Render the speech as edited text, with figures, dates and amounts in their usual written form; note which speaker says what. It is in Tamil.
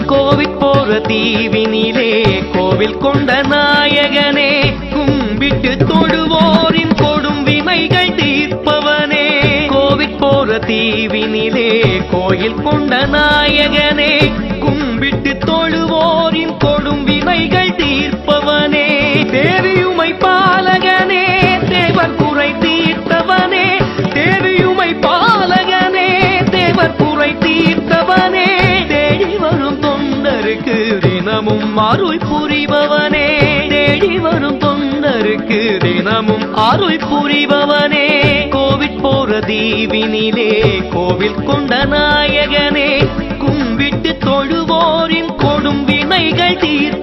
Speaker 1: கோவிட் போற தீவினிலே கோவில் கொண்ட நாயகனே, கும்பிட்டு தொழுவோரின் கொடும் வினைகள் தீர்ப்பவனே. கோவிட் போற தீவினிலே கோயில் கொண்ட நாயகனே, கும்பிட்டு தொழுவோரின் கொடும் வினைகள் தீர்ப்பவனே. தேவியுமை பாலகனே, தேவர் குறை தீர்த்தவனே. தேவியுமை பாலகனே, தேவர் குறை தீர்த்தவனே. தேடி வரும் தொண்டருக்கு தினமும் அருள் புரிபவனே. தேடி வரும் தொண்டருக்கு தினமும் அருள் புரிபவனே. கோவிட் போற தீவினிலே கோவில் கொண்ட நாயகனே, கும்பிட்டு தொழுவோரின் கொடும் வினைகள் தீர்